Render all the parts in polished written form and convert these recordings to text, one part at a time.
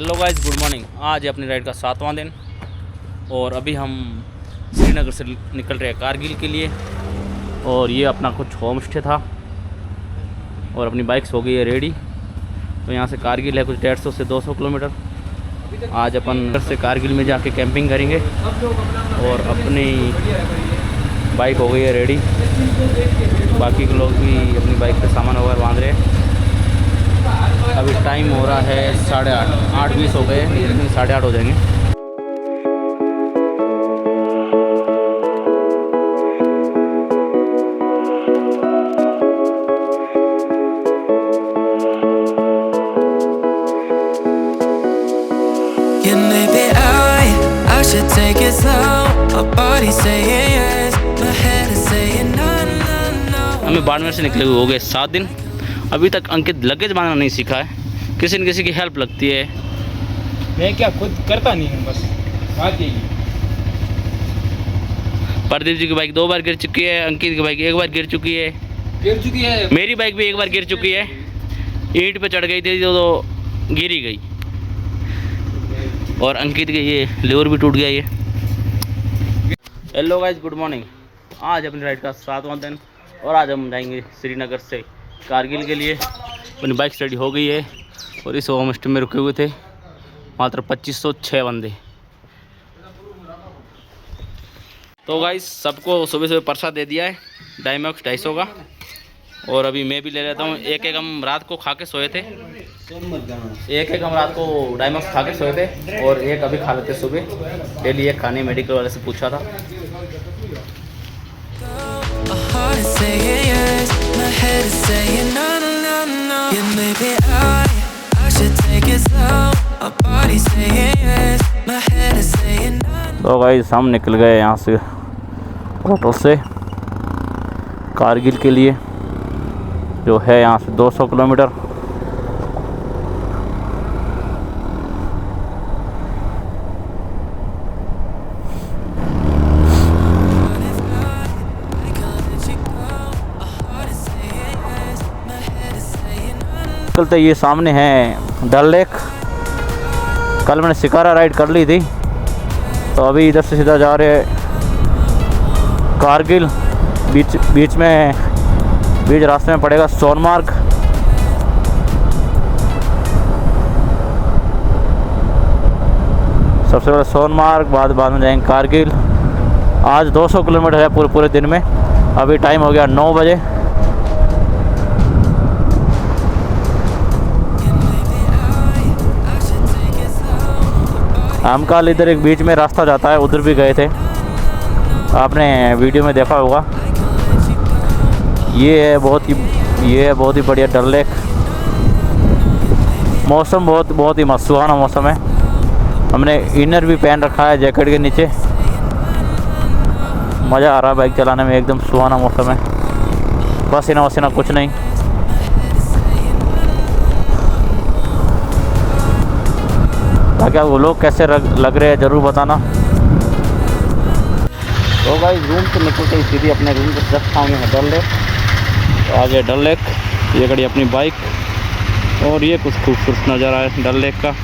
Hello guys, good morning. आज है अपनी राइड का 7वां दिन और अभी हम श्रीनगर से निकल रहे हैं कारगिल के लिए। और ये अपना कुछ होम स्टे था और अपनी बाइक्स हो गई है रेडी। तो यहाँ से कारगिल है कुछ 150 से 200 किलोमीटर। आज अपन घर से कारगिल में जाके कैंपिंग करेंगे और अपनी बाइक हो गई है रेडी। बाकी के लोग भी अपनी बाइक पे सामान वगैरह बांध रहे हैं। अभी टाइम हो रहा है 8:30, 8:20 हो गए, लेकिन 8:30 हो जाएंगे। हमें बाड़मेर से निकले हुए हो गए 7 दिन। अभी तक अंकित लगेज बांधना नहीं सीखा है। किसी न किसी की हेल्प लगती है। मैं क्या खुद करता नहीं हूँ, बस बात यही है। प्रदीप जी की बाइक 2 बार गिर चुकी है, अंकित की बाइक 1 बार गिर चुकी है। मेरी बाइक भी 1 बार गिर चुकी है। ईंट पे चढ़ गई थी तो गिर ही गई। और अंकित के ये लीवर भी टूट गया ये। Hello guys, good morning. आज अपनी राइड का 7वां दिन और आज हम जाएंगे श्रीनगर से कारगिल के लिए। अपनी बाइक रेडी हो गई है और इस होम स्टे में रुके हुए थे मात्र 2506 बंदे। तो गाइस सबको सुबह सुबह प्रसाद दे दिया है डाइमॉक्स 250 का। और अभी मैं भी ले लेता हूँ। एक हम रात को खा के सोए थे। एक हम रात को डाइमॉक्स खा के सोए थे और एक अभी खा लेते सुबह। डेली एक खाने मेडिकल वाले से पूछा था। तो गाइस हम निकल गए यहाँ से होटल से कारगिल के लिए, जो है यहाँ से 200 किलोमीटर। निकलते ये सामने है डल लेक। कल मैंने शिकारा राइड कर ली थी, तो अभी इधर से सीधा जा रहे कारगिल। बीच रास्ते में पड़ेगा सोनमार्ग। सबसे पहले सोनमार्ग, बाद में जाएंगे कारगिल। आज 200 किलोमीटर है पूरे दिन में। अभी टाइम हो गया 9 बजे। हम कल इधर एक बीच में रास्ता जाता है, उधर भी गए थे, आपने वीडियो में देखा होगा। ये है बहुत ही बढ़िया डल लेक। मौसम बहुत ही सुहाना मौसम है। हमने इनर भी पहन रखा है जैकेट के नीचे। मज़ा आ रहा है बाइक चलाने में, एकदम सुहाना मौसम है। पसीना वसीना कुछ नहीं। ताकि वो लोग कैसे लग रहे हैं ज़रूर बताना। तो भाई रूम से निकलते ही सीधी अपने रूम के जस्ट सामने है डल लेक। तो आगे डल लेक, ये खड़ी अपनी बाइक और ये कुछ खूबसूरत नज़ारा है डल लेक का।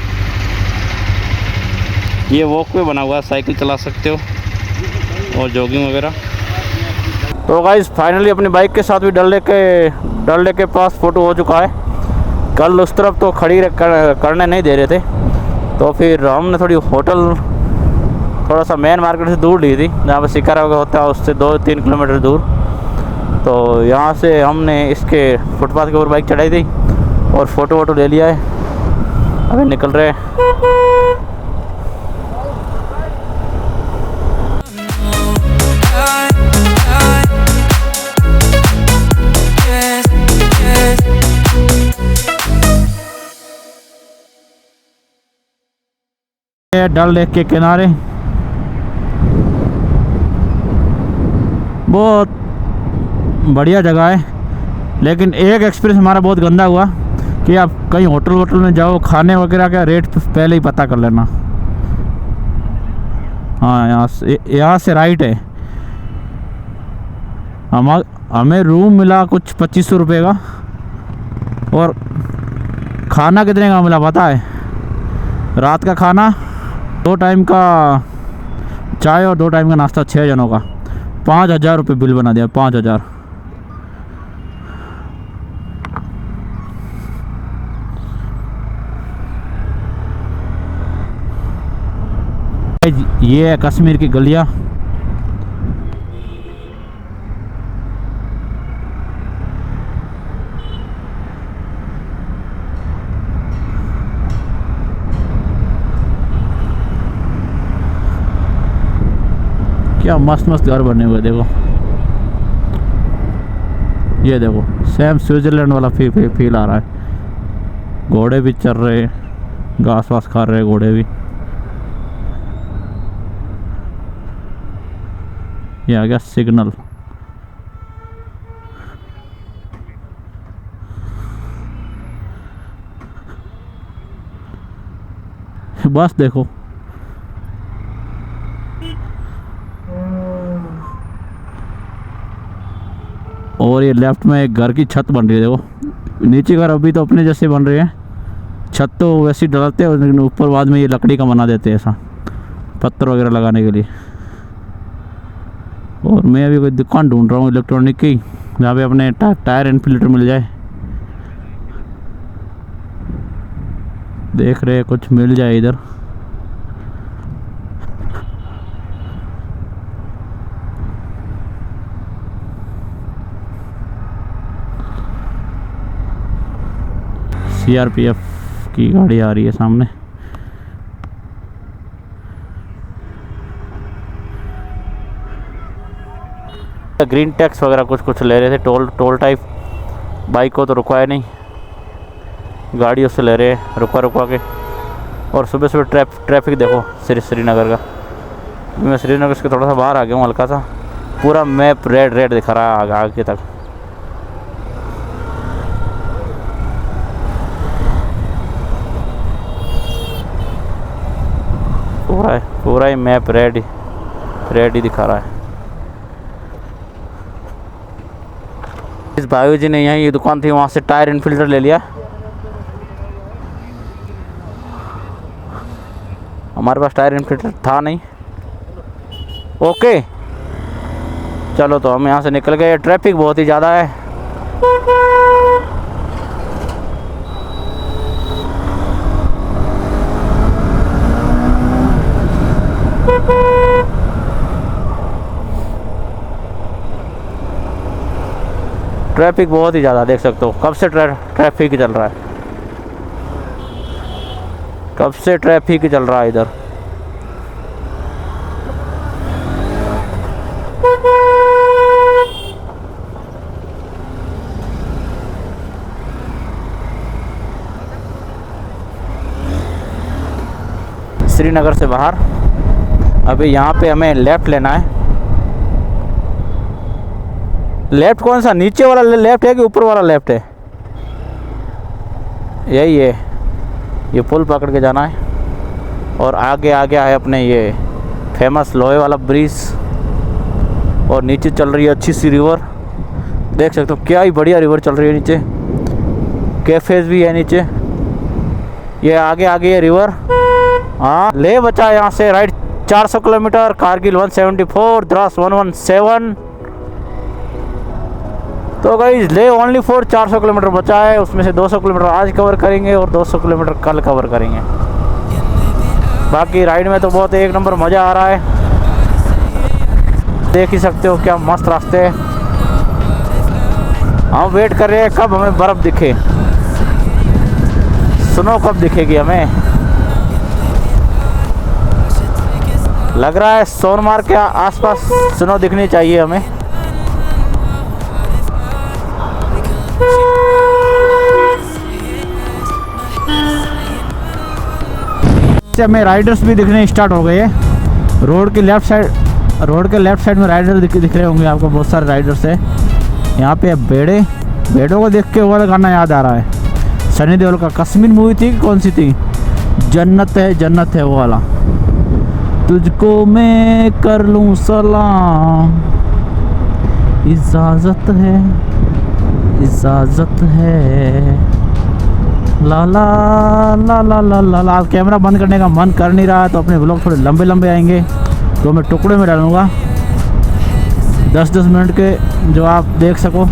ये वॉक वे बना हुआ है, साइकिल चला सकते हो और जॉगिंग वगैरह। तो गाइस फाइनली अपनी बाइक के साथ भी डल लेक के पास फ़ोटो हो चुका है। कल उस तरफ तो खड़ी करने नहीं दे रहे थे, तो फिर हमने थोड़ा सा मेन मार्केट से दूर ली थी, जहाँ पर शिकारा वगैरह होता है उससे 2-3 किलोमीटर दूर। तो यहाँ से हमने इसके फुटपाथ के ऊपर बाइक चढ़ाई थी और फ़ोटो ले लिया है। अभी निकल रहे हैं। डल लेक के किनारे बहुत बढ़िया जगह है, लेकिन एक एक्सपीरियंस हमारा बहुत गंदा हुआ कि आप कहीं होटल में जाओ, खाने वगैरह का रेट पहले ही पता कर लेना। हाँ, यहाँ से राइट है। हमें रूम मिला कुछ 2500 रुपये का और खाना कितने का मिला पता है? रात का खाना 2 टाइम का चाय और 2 टाइम का नाश्ता 6 जनों का 5,000 रुपये बिल बना दिया। 5,000। ये है कश्मीर की गलियां। क्या मस्त मस्त घर बने हुए देखो। ये देखो सेम स्विट्जरलैंड वाला फील आ रहा है। घोड़े भी चल रहे हैं, घास वास खा रहे हैं घोड़े भी। ये आ गया सिग्नल। बस देखो और ये लेफ्ट में एक घर की छत बन रही है देखो। नीचे घर अभी तो अपने जैसे बन रहे हैं, छत तो वैसे ही डालते हैं लेकिन ऊपर बाद में ये लकड़ी का बना देते हैं ऐसा, पत्थर वगैरह लगाने के लिए। और मैं अभी कोई दुकान ढूंढ रहा हूँ इलेक्ट्रॉनिक की, जहाँ पे अपने टायर एंड फिल्टर मिल जाए। देख रहे हैं कुछ मिल जाए इधर। CRPF की गाड़ी आ रही है सामने। ग्रीन टैक्स वगैरह कुछ ले रहे थे, टोल टाइप। बाइक को तो रुकवाया नहीं, गाड़ी उससे ले रहे हैं रुकवा के। और सुबह सुबह ट्रैफिक देखो श्रीनगर का। मैं श्रीनगर से थोड़ा सा बाहर आ गया हूँ, हल्का सा। पूरा मैप रेड दिखा रहा है आगे तक। पूरा ही मैप रेड ही दिखा रहा है। इस भाई जी ने यहाँ ये दुकान थी, वहाँ से टायर एंड फिल्टर ले लिया। हमारे पास टायर एंड फिल्टर था नहीं। ओके चलो तो हम यहाँ से निकल गए। ट्रैफिक बहुत ही ज़्यादा है। ट्रैफिक बहुत ही ज़्यादा, देख सकते हो कब से ट्रैफिक चल रहा है, कब से ट्रैफिक चल रहा है इधर। श्रीनगर से बाहर अभी यहाँ पे हमें लेफ़्ट लेना है। लेफ़्ट कौन सा, नीचे वाला लेफ़्ट है कि ऊपर वाला लेफ़्ट है? यही है, ये पुल पकड़ के जाना है। और आगे आ गया है अपने ये फेमस लोहे वाला ब्रिज। और नीचे चल रही है अच्छी सी रिवर, देख सकते हो क्या ही बढ़िया रिवर चल रही है। नीचे कैफेज भी है नीचे। ये आगे है रिवर। हाँ ले बचा यहाँ से राइट 400 किलोमीटर, कारगिल 174, द्रास 117। तो गाइस ले ओनली फॉर 400 किलोमीटर बचा है। उसमें से 200 किलोमीटर आज कवर करेंगे और 200 किलोमीटर कल कवर करेंगे। बाकी राइड में तो बहुत एक नंबर मज़ा आ रहा है। देख ही सकते हो क्या मस्त रास्ते हैं। हम वेट कर रहे हैं कब हमें बर्फ़ दिखे, स्नो कब दिखेगी हमें। लग रहा है सोनमार्ग के आसपास स्नो दिखनी चाहिए हमें। हमें राइडर्स भी दिखने स्टार्ट हो गए हैं। रोड के लेफ़्ट साइड में राइडर दिख रहे होंगे आपको, बहुत सारे राइडर्स हैं। यहाँ पे भेड़ों को देख के वो वाला गाना याद आ रहा है, सनी देओल का। कश्मीर मूवी थी कि कौन सी थी, जन्नत है वो वाला। तुझको मैं कर लूँ सलाम, इजाज़त है। ला ला ला ला ला ला ला। कैमरा बंद करने का मन कर नहीं रहा है तो अपने व्लॉग थोड़े लंबे लंबे आएंगे तो मैं टुकड़े में डालूँगा 10-10 मिनट के, जो आप देख सको।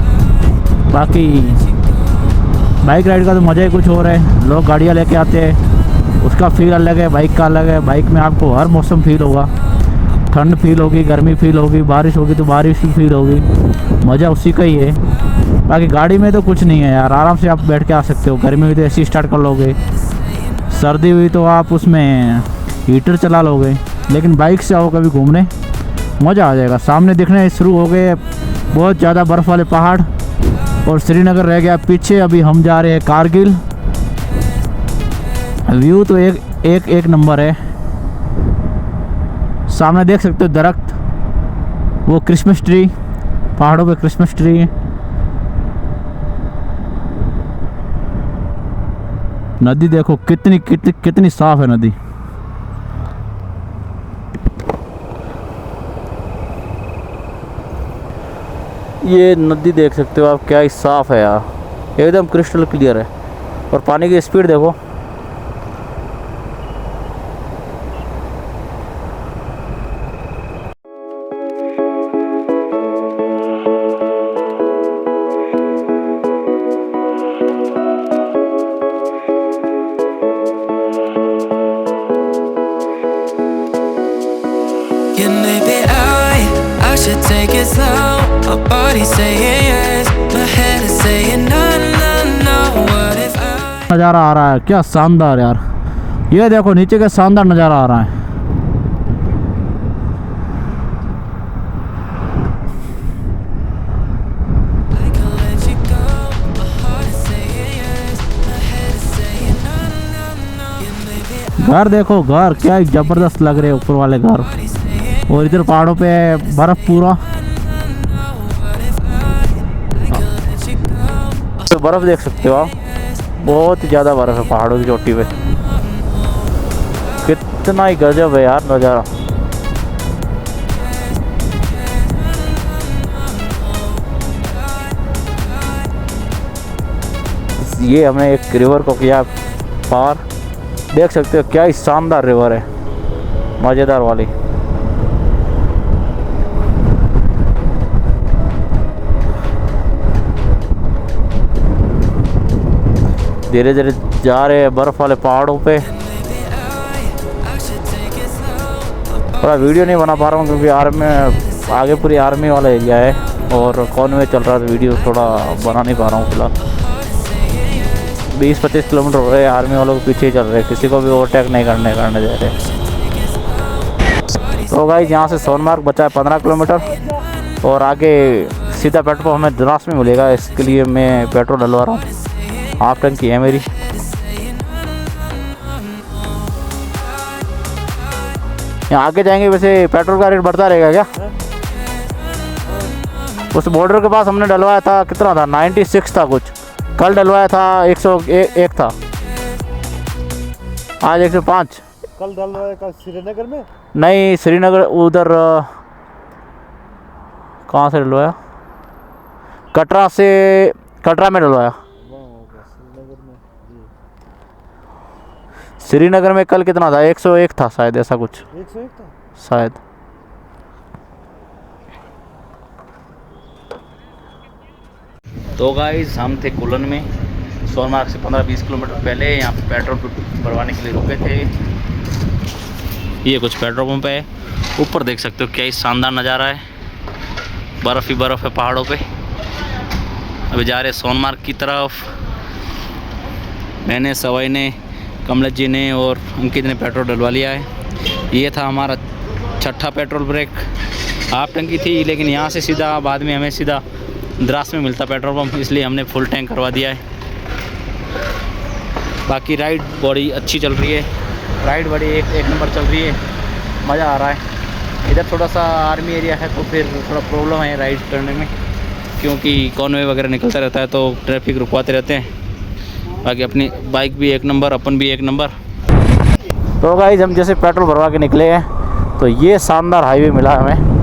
बाकी बाइक राइड का तो मज़ा ही कुछ और है। लोग गाड़ियाँ लेके आते हैं, उसका फील अलग है, बाइक का अलग है। बाइक में आपको हर मौसम फील होगा, ठंड फील होगी, गर्मी फील होगी, बारिश होगी तो बारिश की फील होगी, मज़ा उसी का ही है। बाकी गाड़ी में तो कुछ नहीं है यार, आराम से आप बैठ के आ सकते हो। गर्मी हुई तो ऐसी स्टार्ट कर लोगे, सर्दी हुई तो आप उसमें हीटर चला लोगे। लेकिन बाइक से आओ कभी घूमने, मज़ा आ जाएगा। सामने दिखने शुरू हो गए बहुत ज़्यादा बर्फ़ वाले पहाड़ और श्रीनगर रह गया पीछे। अभी हम जा रहे हैं कारगिल। व्यू तो एक नंबर है। सामने देख सकते हो दरख्त, वो क्रिसमस ट्री, पहाड़ों पे क्रिसमस ट्री है। नदी देखो कितनी कितनी कितनी साफ है नदी। ये नदी देख सकते हो आप, क्या ही साफ़ है यार, एकदम क्रिस्टल क्लियर है। और पानी की स्पीड देखो, Yeah, maybe I should take it slow. My body's saying yes, my head is saying no, no, no. What if I नज़ारा आ रहा है, क्या शानदार यार। ये देखो नीचे का शानदार नज़ारा आ रहा है। can let you go? My heart is saying yes, my head is saying no, no, no. Yeah, maybe घर देखो, घर क्या ही ज़बरदस्त लग रहे हैं ऊपर वाले घर। body's saying और इधर पहाड़ों पे बर्फ़ पूरा, let you go. तो बर्फ़ देख सकते हो आप, बहुत ही ज़्यादा बर्फ़ है पहाड़ों की चोटी पे। कितना ही गजब है यार नज़ारा। ये हमने एक रिवर को किया पार, देख सकते हो क्या ही शानदार रिवर है, मज़ेदार वाली। धीरे धीरे जा रहे हैं बर्फ़ वाले पहाड़ों पे। थोड़ा वीडियो नहीं बना पा रहा हूँ क्योंकि आर्मी आगे पूरी आर्मी वाला एरिया है और कॉनवे चल रहा है, तो वीडियो थोड़ा बना नहीं पा रहा हूँ फिलहाल। 20-25 किलोमीटर हो रहे हैं, आर्मी वालों के पीछे चल रहे हैं, किसी को भी ओवरटेक नहीं करने दे रहे। तो गाइस यहाँ से सोनमार्ग बचा है 15 किलोमीटर और आगे सीधा पेट्रोल हमें द्रास में मिलेगा। इसके लिए मैं पेट्रोल डलवा रहा हूँ, हाफ टंकी है मेरी। यहाँ आगे जाएंगे वैसे पेट्रोल का रेट बढ़ता रहेगा क्या? उस बॉर्डर के पास हमने डलवाया था, कितना था, 96 था कुछ। कल डलवाया था 101 था, आज 105। कल डलवाया कल श्रीनगर में? नहीं, श्रीनगर उधर कहाँ से डलवाया, कटरा में डलवाया। श्रीनगर में कल कितना था, 101 था शायद, ऐसा कुछ 101 था शायद। तो गाइस हम थे कुलन में, सोनमार्ग से 15-20 किलोमीटर पहले। यहाँ पे पेट्रोल भरवाने के लिए रुके थे। ये कुछ पेट्रोल पंप है, ऊपर देख सकते हो क्या ही शानदार नज़ारा है, बर्फ़ ही बर्फ़ है पहाड़ों पे। अभी जा रहे सोनमार्ग की तरफ। मैंने, सवाई ने, कमलेश जी ने और अंकित ने पेट्रोल डलवा लिया है। ये था हमारा छठा पेट्रोल ब्रेक। हाफ टंकी थी लेकिन यहाँ से सीधा बाद में हमें सीधा द्रास में मिलता पेट्रोल पंप, इसलिए हमने फुल टैंक करवा दिया है। बाकी राइड बड़ी अच्छी चल रही है, राइड बड़ी एक नंबर चल रही है, मज़ा आ रहा है। इधर थोड़ा सा आर्मी एरिया है तो फिर थोड़ा प्रॉब्लम है राइड करने में, क्योंकि कॉनवे वगैरह निकलता रहता है तो ट्रैफिक रुकवाते रहते हैं। बाकी अपनी बाइक भी एक नंबर, अपन भी एक नंबर। तो गाइस हम जैसे पेट्रोल भरवा के निकले हैं तो ये शानदार हाईवे मिला हमें।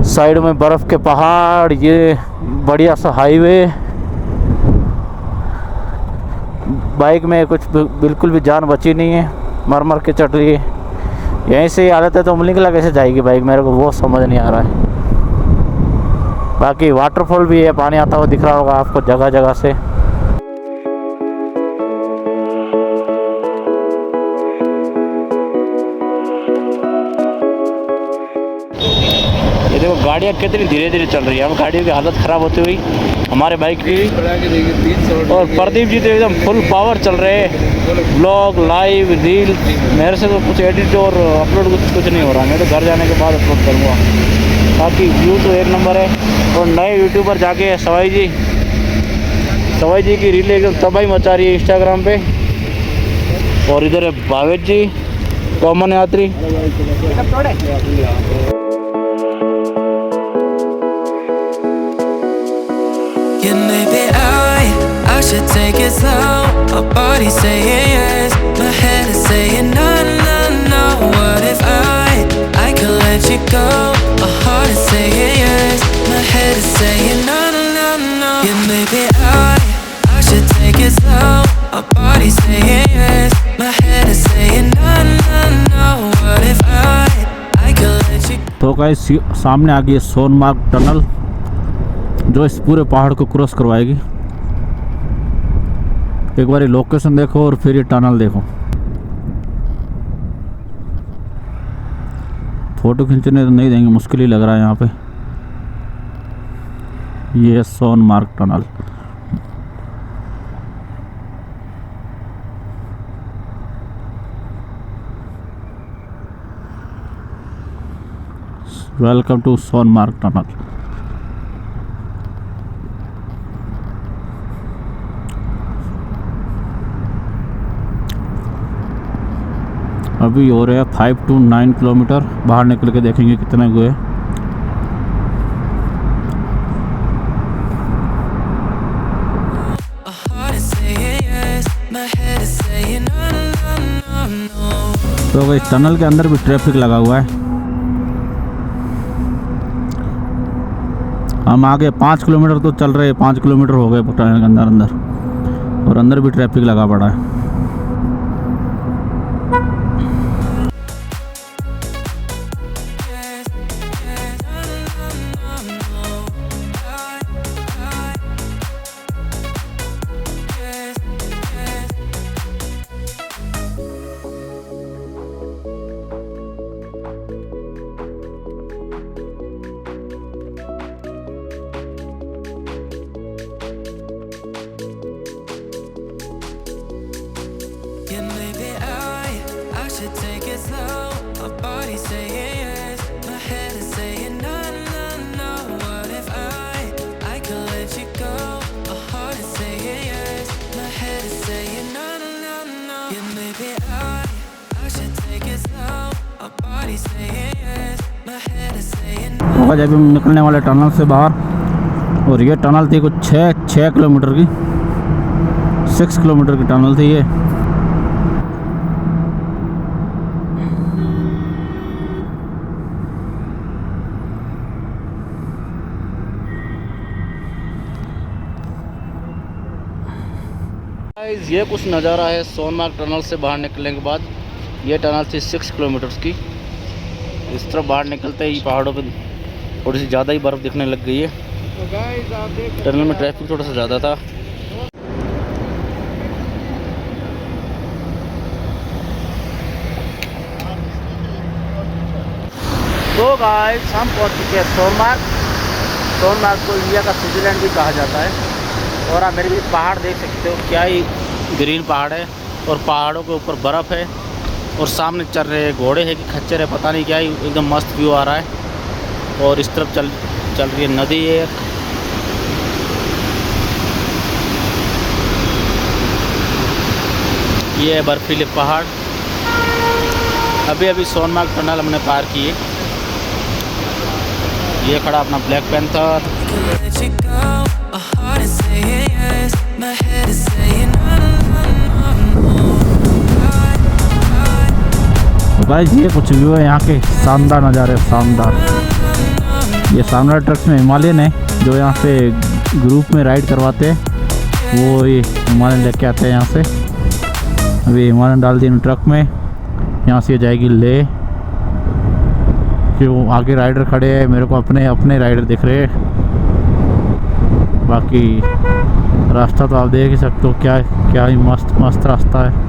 साइड में बर्फ़ के पहाड़, ये बढ़िया सा हाईवे। बाइक में कुछ बिल्कुल भी जान बची नहीं है, मर मर के चढ़ रही है। यहीं से ही हालत है तो उमलिंगला कैसे जाएगी बाइक, मेरे को वो समझ नहीं आ रहा है। बाकी वाटरफॉल भी है, पानी आता हुआ दिख रहा होगा आपको जगह जगह से। ये देखो गाड़ियाँ कितनी धीरे धीरे चल रही है, हम गाड़ियों की हालत ख़राब होती हुई, हमारे बाइक की। और प्रदीप जी तो एकदम फुल पावर चल रहे हैं, ब्लॉग लाइव रील। मेरे से तो कुछ एडिट और अपलोड कुछ नहीं हो रहा, मैं तो घर जाने के बाद अपलोड करूँगा। बाकी व्यू तो एक नंबर है। और नए यूट्यूबर जाके सवाई जी की रील एकदम तबाही मचा रही है इंस्टाग्राम पे। और इधर है भावेश जी, कॉमन यात्री। Yeah, maybe I should take it slow. My body's saying yes, my head is saying no, no, no. What if I could let you go? My heart is saying yes, my head is saying no, no, no, no. Yeah, maybe I should take it slow. My body's saying yes, my head is saying no, no, no. What if I could let you go? तो guys सामने आ गई Sonamarg tunnel, जो इस पूरे पहाड़ को cross करवाएगी। एक बार लोकेशन देखो और फिर ये टनल देखो। फोटो खींचने तो नहीं देंगे, मुश्किल ही लग रहा है यहाँ पे। ये है Sonmarg tunnel. Welcome to Sonmarg tunnel. अभी हो रहे हैं 5 to 9 किलोमीटर। बाहर निकल के देखेंगे कितने हुए। तो भाई टनल के अंदर भी ट्रैफिक लगा हुआ है। हम आगे 5 किलोमीटर तो चल रहे हैं, 5 किलोमीटर हो गए टनल के अंदर और अंदर भी ट्रैफिक लगा पड़ा है। जब हम निकलने वाले टनल से बाहर, और ये टनल थी कुछ 6 किलोमीटर की, 6 किलोमीटर की टनल थी ये। ये कुछ नज़ारा है सोनमार्ग टनल से बाहर निकलने के बाद। ये टनल थी 6 किलोमीटर की। इस तरफ बाहर निकलते ही पहाड़ों पे थोड़ी सी ज़्यादा ही बर्फ़ दिखने लग गई है। टनल में ट्रैफिक थोड़ा सा ज़्यादा था। तो गाइस हम पहुंच चुके हैं सोनमार्ग को इंडिया का स्विट्ज़रलैंड भी कहा जाता है। और आप मेरे भी पहाड़ देख सकते हो, क्या ही ग्रीन पहाड़ है और पहाड़ों के ऊपर बर्फ़ है और सामने चल रहे घोड़े हैं कि खच्चर है पता नहीं क्या ही, एकदम मस्त व्यू आ रहा है। और इस तरफ चल रही है नदी है। ये है बर्फीले पहाड़। अभी सोनमार्ग टनल हमने पार की है। ये खड़ा अपना ब्लैक पैंथर। गाइस ये कुछ व्यू है यहाँ के, शानदार नज़ारे, शानदार। ये शानदार ट्रक्स में हिमालयन है जो यहाँ पे ग्रुप में राइड करवाते हैं, वो ये हिमालयन लेके आते हैं यहाँ से। अभी हिमालयन डाल दी ट्रक में, यहाँ से जाएगी ले। क्यों आगे राइडर खड़े हैं, मेरे को अपने राइडर दिख रहे हैं। बाकी रास्ता तो आप देख ही सकते हो, क्या ही मस्त रास्ता है।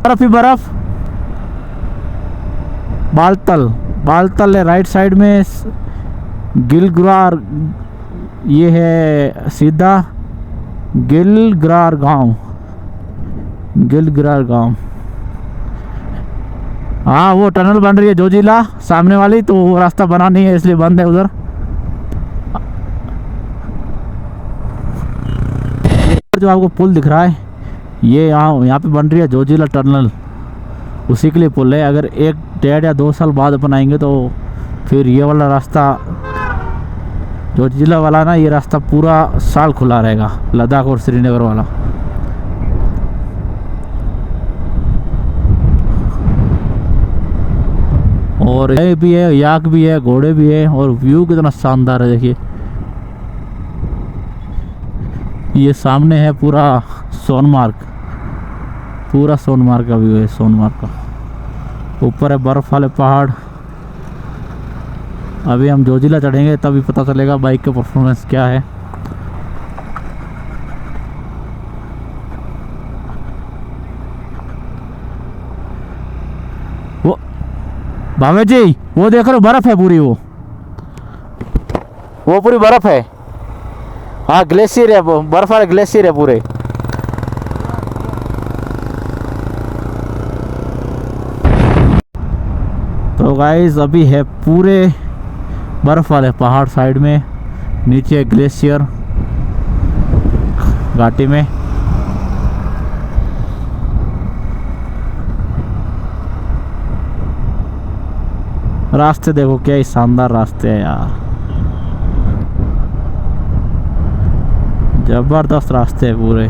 बर्फ ही बर्फ। बालतल है राइट साइड में। गिलग्रार ये है सीधा गिलग्रार गांव। हाँ वो टनल बन रही है जोजिला सामने वाली, तो वो रास्ता बना नहीं है इसलिए बंद है उधर। जो आपको पुल दिख रहा है ये यहाँ पे बन रही है जोजिला टनल, उसी के लिए पुल है। अगर 1.5 या 2 साल बाद अपन आएंगे तो फिर ये वाला रास्ता जोजिला वाला ना, ये रास्ता पूरा साल खुला रहेगा, लद्दाख और श्रीनगर वाला। और ये भी है, याक भी है, घोड़े भी है, और व्यू कितना शानदार है देखिए। ये सामने है पूरा सोनमार्ग का व्यू है, सोनमार्ग का। ऊपर है बर्फ वाले पहाड़। अभी हम जोजिला चढ़ेंगे तभी पता चलेगा बाइक का परफॉर्मेंस क्या है। वो भावे जी वो देख रहे हो, बर्फ है पूरी, वो पूरी बर्फ है। हाँ ग्लेशियर है, वो बर्फ वाले ग्लेशियर है पूरे। तो गाइस अभी है पूरे बर्फ वाले पहाड़ साइड में, नीचे ग्लेशियर घाटी में। रास्ते देखो क्या ही शानदार रास्ते हैं यार, जबरदस्त रास्ते हैं पूरे।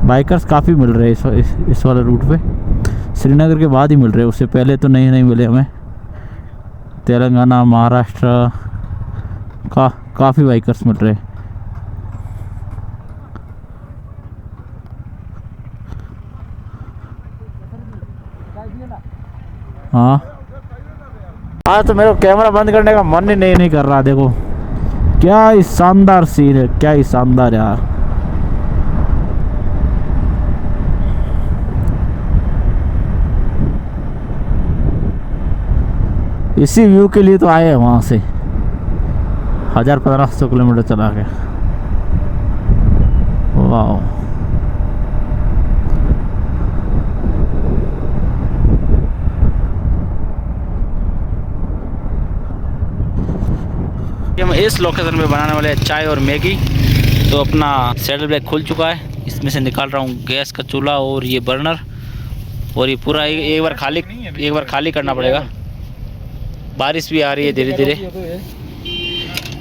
बाइकर्स काफ़ी मिल रहे हैं इस वाले रूट पे। श्रीनगर के बाद ही मिल रहे हैं, उससे पहले तो नहीं मिले हमें। तेलंगाना, महाराष्ट्र काफ़ी बाइकर्स मिल रहे हैं। हाँ तो मेरे को कैमरा बंद करने का मन ही नहीं कर रहा। देखो क्या ही शानदार सीन है, क्या ही शानदार यार। इसी व्यू के लिए तो आए हैं वहाँ से 1500 किलोमीटर चला के। वाह हम इस लोकेशन में बनाने वाले हैं चाय और मैगी। तो अपना सैडल बैग खुल चुका है, इसमें से निकाल रहा हूँ गैस का चूल्हा और ये बर्नर। और ये पूरा एक बार खाली करना पड़ेगा। बारिश भी आ रही है धीरे धीरे,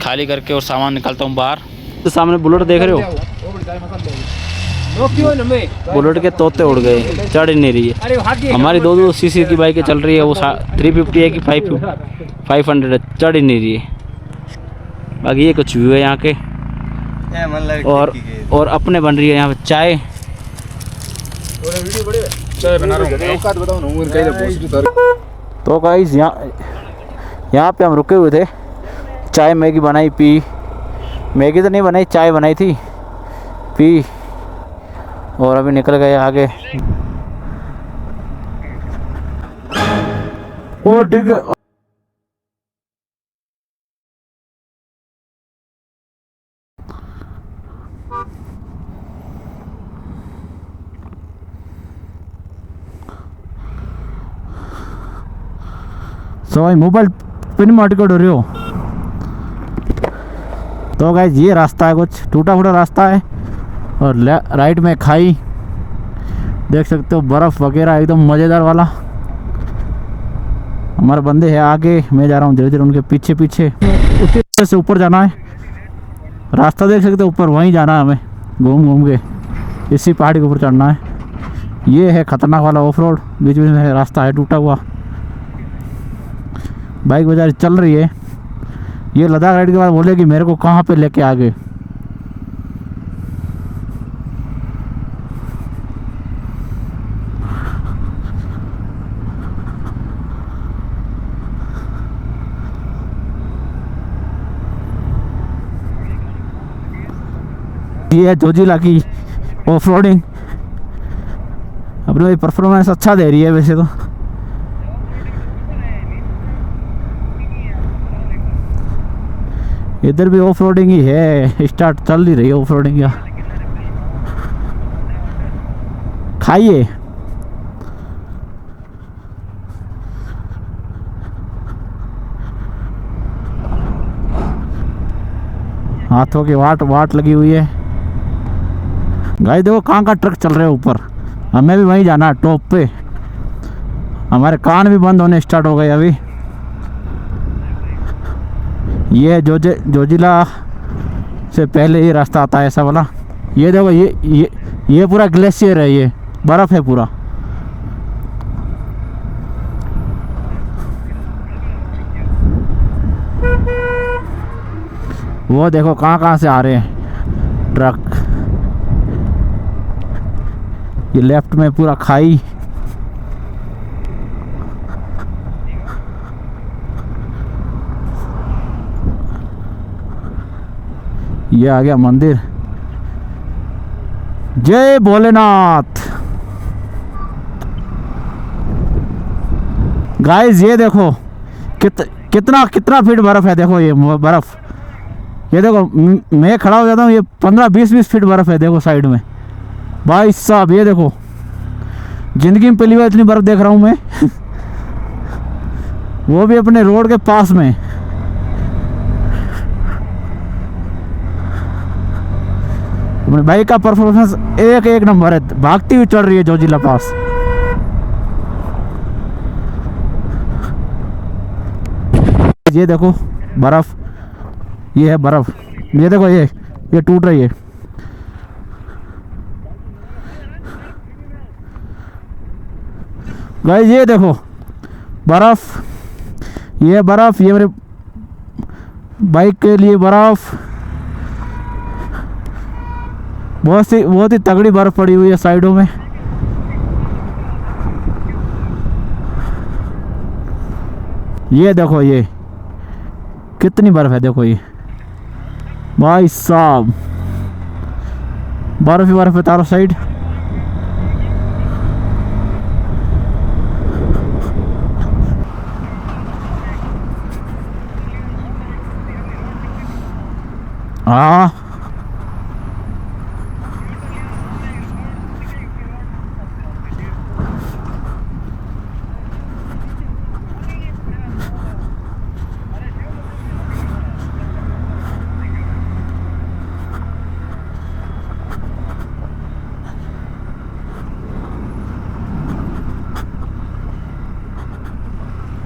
खाली करके और सामान निकालता हूँ बाहर। तो सामने बुलेट देख रहे हो, बुलेट के तोते उड़ गए, चढ़ ही नहीं रही है। हमारी 200 सीसी की बाइकें चल रही है, वो 350 है कि 500 है, चढ़ ही नहीं रही है। बाकी ये कुछ व्यू है यहाँ के। और अपने बन रही है यहाँ पे चाय बना रहा हूँ। तो गाइस यहाँ पे हम रुके हुए थे, चाय मैगी बनाई, पी। मैगी तो नहीं बनाई, चाय बनाई थी, पी, और अभी निकल गए आगे। ओ ठीक है। भाई मोबाइल पिन मार्केट हो रही हो। तो गाइस ये रास्ता है, कुछ टूटा फूटा रास्ता है, और राइट में खाई देख सकते हो, बर्फ़ वगैरह एकदम मज़ेदार वाला। हमारे बंदे हैं आगे, मैं जा रहा हूँ धीरे धीरे उनके पीछे पीछे। उसी तरह से ऊपर जाना है, रास्ता देख सकते हो ऊपर, वहीं जाना है हमें घूम घूम के, इसी पहाड़ी के ऊपर चढ़ना है। ये है खतरनाक वाला ऑफ रोड, बीच बीच में रास्ता है टूटा हुआ, बाइक बेचारी चल रही है। ये लद्दाख राइड के बाद बोलेगी मेरे को कहाँ पे लेके आ गए। ये है जोजिला की ऑफ रोडिंग, अपने परफॉर्मेंस अच्छा दे रही है वैसे तो। इधर भी ऑफ रोडिंग ही है, स्टार्ट चल ही रही है ऑफ रोडिंग। या खाइए, हाथों की वाट वाट लगी हुई है। गाइस देखो कहाँ का ट्रक चल रहे हैं ऊपर, हमें भी वहीं जाना है टॉप पे। हमारे कान भी बंद होने स्टार्ट हो गए अभी। ये जोजिला से पहले ये रास्ता आता है ऐसा वाला। ये देखो ये पूरा ग्लेशियर है, ये बर्फ़ है पूरा। वो देखो कहाँ से आ रहे हैं ट्रक। ये लेफ्ट में पूरा खाई, ये आ गया मंदिर। जय भोलेनाथ। गाइस ये देखो कितना फीट बर्फ है। देखो ये बर्फ, ये देखो मैं खड़ा हो जाता हूँ, ये 15-20 फीट बर्फ है। देखो साइड में भाई साहब, ये देखो जिंदगी में पहली बार इतनी बर्फ देख रहा हूँ मैं। वो भी अपने रोड के पास में। अपने बाइक का परफॉर्मेंस एक नंबर है, भागती हुई चढ़ रही है जोजिला पास। ये देखो बर्फ, ये है बर्फ, ये देखो ये टूट रही है। गाइस ये देखो बर्फ, ये बर्फ, ये मेरे बाइक के लिए बर्फ। बहुत ही तगड़ी बर्फ पड़ी हुई है साइडों में। ये देखो ये कितनी बर्फ है, देखो ये भाई साहब, बर्फ ही बर्फ है चारों साइड। हाँ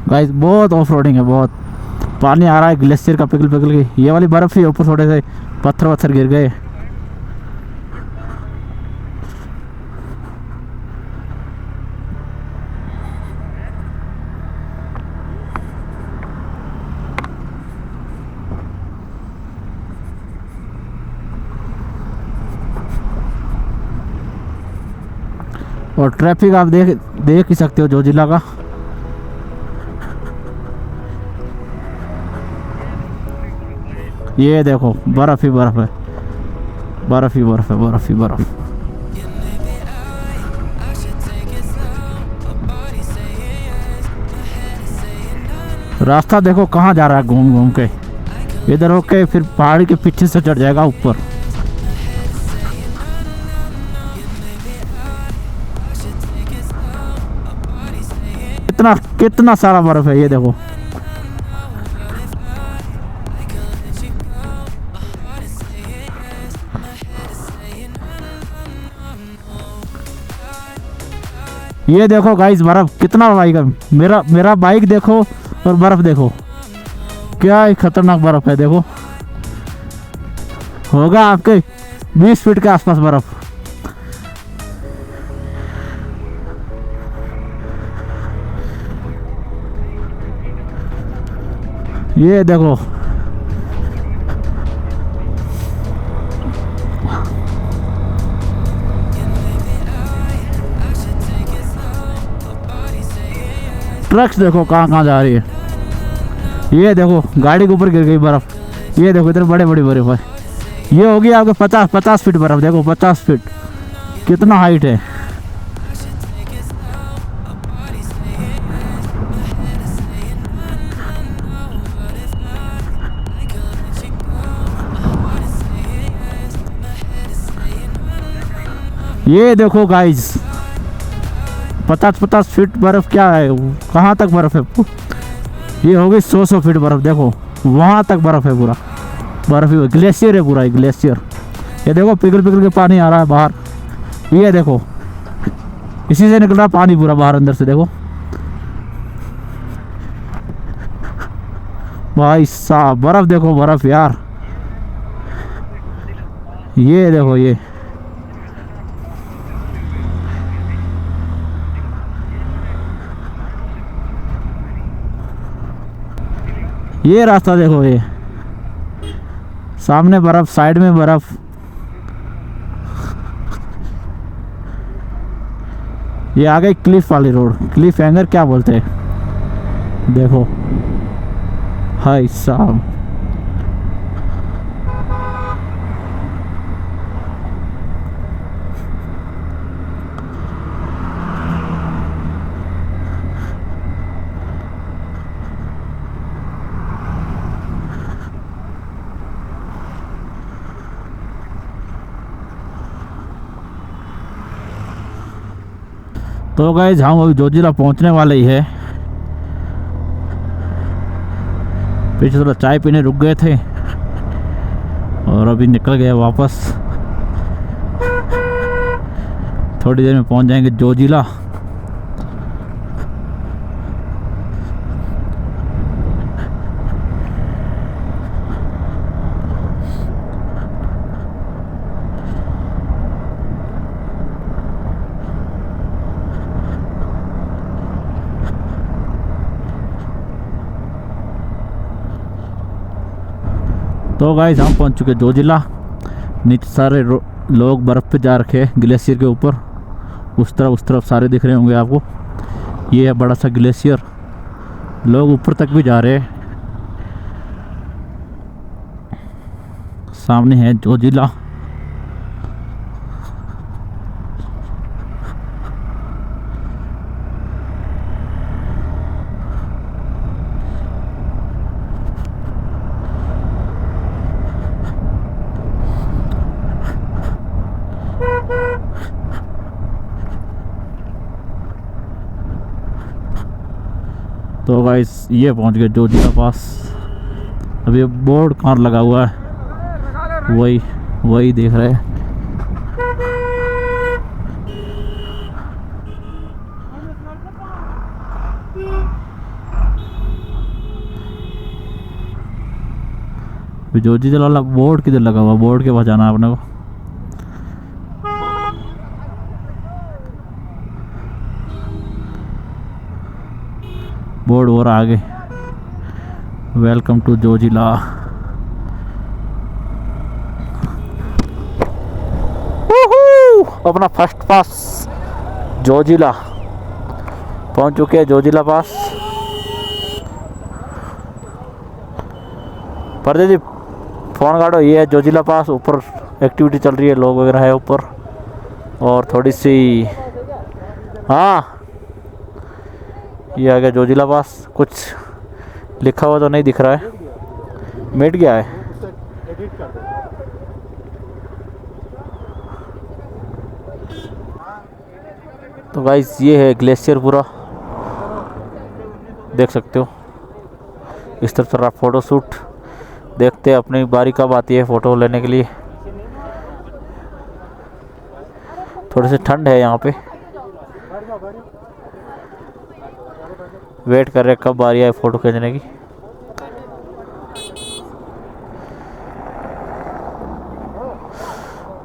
गाइस बहुत ऑफ रोडिंग है, बहुत पानी आ रहा है ग्लेशियर का पिघल के। ये वाली बर्फ़ ही ऊपर थोड़े से पत्थर गिर गए। और ट्रैफिक आप देख ही सकते हो जोजिला का। ये देखो बर्फ ही बर्फ है, बर्फ ही बर्फ है, बर्फ ही बर्फ। रास्ता देखो कहाँ जा रहा है, घूम घूम के इधर होके फिर पहाड़ी के पीछे से चढ़ जाएगा ऊपर। कितना सारा बर्फ है, ये देखो। ये देखो गाइस बर्फ कितना बाइक है, मेरा बाइक देखो और बर्फ देखो, क्या ही खतरनाक बर्फ है। देखो होगा आपके 20 फीट के आसपास बर्फ। ये देखो ट्रक्स देखो कहाँ कहाँ जा रही है। ये देखो गाड़ी के ऊपर गिर गई बर्फ। ये देखो इतने बड़े बड़ी बर्फ है। ये होगी आपके 50 फीट बर्फ। देखो 50 फीट कितना हाइट है। ये देखो गाइस 50 फीट बर्फ क्या है, कहाँ तक बर्फ है। ये हो गई 100 फीट बर्फ। देखो वहाँ तक बर्फ है, पूरा बर्फ ही ग्लेशियर है, पूरा ग्लेशियर। ये देखो पिघल पिघल के पानी आ रहा है बाहर। ये देखो इसी से निकल रहा पानी पूरा बाहर अंदर से। देखो भाई साहब बर्फ देखो, बर्फ यार। ये देखो ये रास्ता देखो, ये सामने बर्फ, साइड में बर्फ। ये आ गई क्लिफ वाली रोड, क्लिफ हैंगर क्या बोलते हैं। देखो हाय साहब तो गाइस हम अभी जोजिला पहुंचने वाले ही है। पीछे थोड़ा चाय पीने रुक गए थे और अभी निकल गए वापस। थोड़ी देर में पहुंच जाएंगे जोजिला। तो गाइस हम पहुंच चुके जोजिला। नीचे सारे लोग बर्फ़ पे जा रखे हैं ग्लेशियर के ऊपर। उस तरफ सारे दिख रहे होंगे आपको। ये है बड़ा सा ग्लेशियर, लोग ऊपर तक भी जा रहे हैं। सामने है जोजिला। तो गाइस ये पहुंच गए जोजिला पास। अभी बोर्ड कहाँ लगा हुआ है, वही देख रहे हैं। जोजिला वाला बोर्ड किधर लगा हुआ, बोर्ड के पास जाना है अपने को। बोर्ड और आगे, वेलकम टू जोजिला। अपना फर्स्ट पास जोजिला पहुंच चुके हैं। जोजिला पास पर्दे जी फोन काटो। ये है जोजिला पास। ऊपर एक्टिविटी चल रही है, लोग वगैरह है ऊपर। और थोड़ी सी हाँ ये आ गया जोजिला पास। कुछ लिखा हुआ तो नहीं दिख रहा है, मिट गया है। तो गाइस ये है ग्लेशियर पूरा, देख सकते हो। इस तरफ से फ़ोटो शूट देखते हैं। अपनी बारी कब आती है फ़ोटो लेने के लिए। थोड़ी सी ठंड है यहाँ पे। वेट कर रहे कब बारी आए फ़ोटो खींचने की।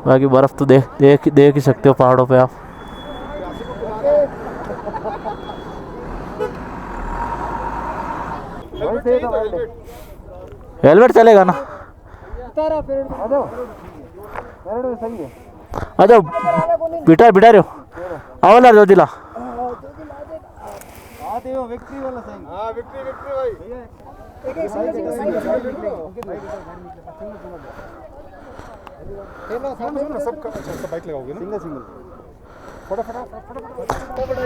बाकी बर्फ़ तो देख ही सकते हो पहाड़ों पे आप। हेलमेट चलेगा ना? अच्छा बिठा रहे हो आवला जोजिला।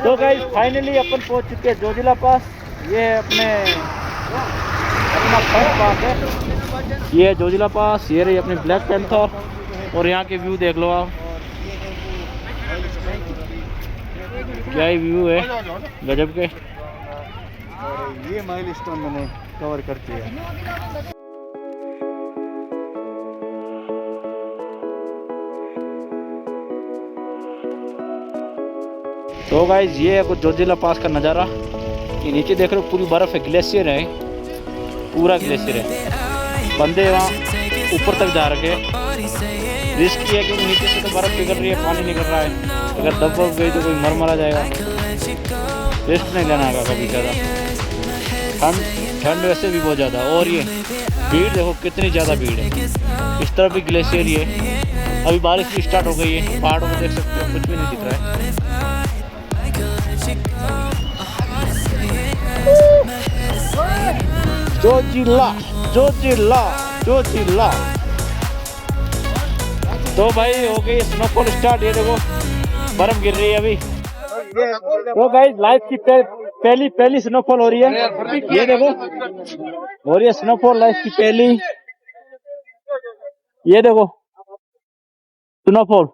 तो गाइस फाइनली अपन पहुंच चुके हैं जोजिला पास। ये है अपना फर्स्ट पास है। ये है जोजिला पास। ये रही अपनी ब्लैक पैंथर और यहाँ के व्यू देख लो आप, क्या ही व्यू है गजब के। ये माइलस्टोन मैंने कवर कर दिया। तो गाइस ये है कुछ जोजिला पास का नज़ारा। ये नीचे देख रहे हो पूरी बर्फ़ है, ग्लेशियर है, पूरा ग्लेशियर है। बंदे वहाँ ऊपर तक जा रखे हैं। रिस्क ये है क्योंकि नीचे से तो बर्फ़ पिघल रही है, पानी निकल रहा है। अगर दब गई तो कोई मरा जाएगा। रिस्क नहीं लेना होगा कभी ज़्यादा। ठंड वैसे भी बहुत ज़्यादा। और ये भीड़ देखो कितनी ज़्यादा भीड़ है। इस तरफ भी ग्लेशियर ही है। अभी बारिश भी स्टार्ट हो गई है। पहाड़ों में देख सकते हो कुछ भी नहीं दिख रहा है। जोजिला। तो भाई हो गई स्नोफॉल स्टार्ट। ये देखो बर्फ गिर रही है अभी। तो गाइस लाइफ की पहली स्नोफॉल हो रही है। ये देखो हो रही है स्नोफॉल लाइफ की पहली। ये देखो स्नोफॉल।